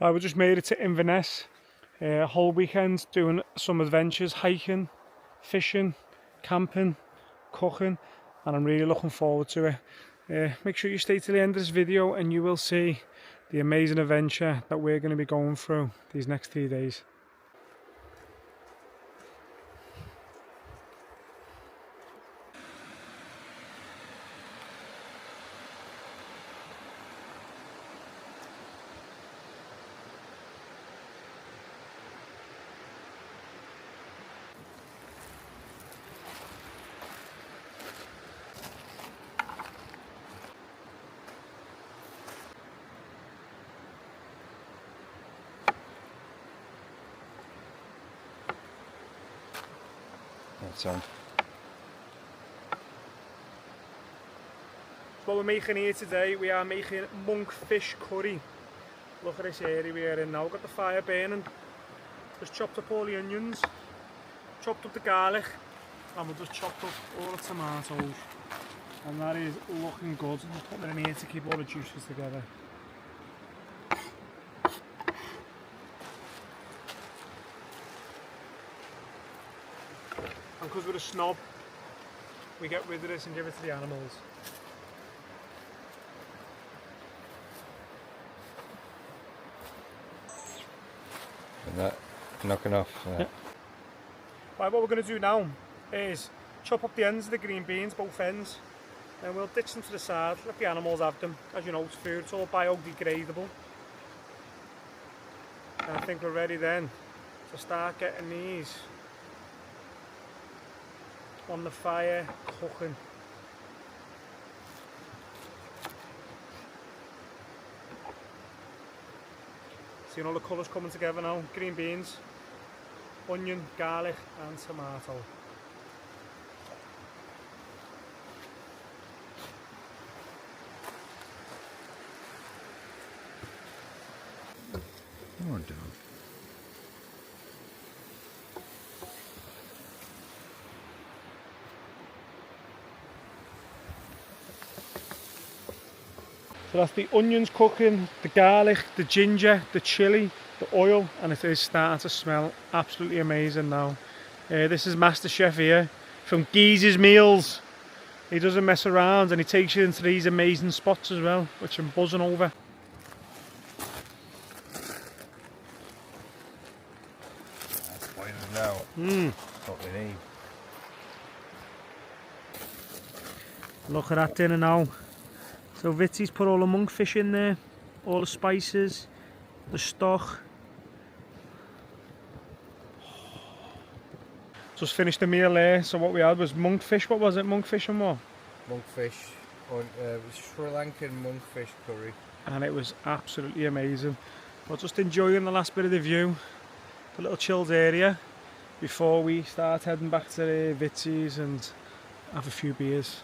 We just made it to Inverness. A whole weekend doing some adventures, hiking, fishing, camping, cooking, and I'm really looking forward to it. Make sure you stay to the end of this video and you will see the amazing adventure that we're going to be going through these next 3 days. That's on. What we're making here today, we are making monkfish curry. Look at this area we're in now. We've got the fire burning. Just chopped up all the onions, chopped up the garlic, and we've just chopped up all the tomatoes. And that is looking good. I'm just putting it in here to keep all the juices together. And because we're a snob, we get rid of this and give it to the animals. And that knocking off. Yeah. Right, what we're going to do now is chop up the ends of the green beans, both ends, and we'll ditch them to the side, let the animals have them. As you know, it's food, it's all biodegradable. And I think we're ready then to start getting these on the fire, cooking. Seeing all the colours coming together now. Green beans, onion, garlic and tomato. Come on, down. So that's the onions cooking, the garlic, the ginger, the chilli, the oil, and it is starting to smell absolutely amazing now. This is Master Chef here from Geeze's Meals. He doesn't mess around and he takes you into these amazing spots as well, which I'm buzzing over. That's boiling now. What we need. Look at that dinner now. So Vitsy's put all the monkfish in there, all the spices, the stock. Just finished the meal there. So what we had was monkfish. What was it? Monkfish and what? Monkfish, Sri Lankan monkfish curry. And it was absolutely amazing. We're just enjoying the last bit of the view, the little chilled area, before we start heading back to the Vitsy's and have a few beers.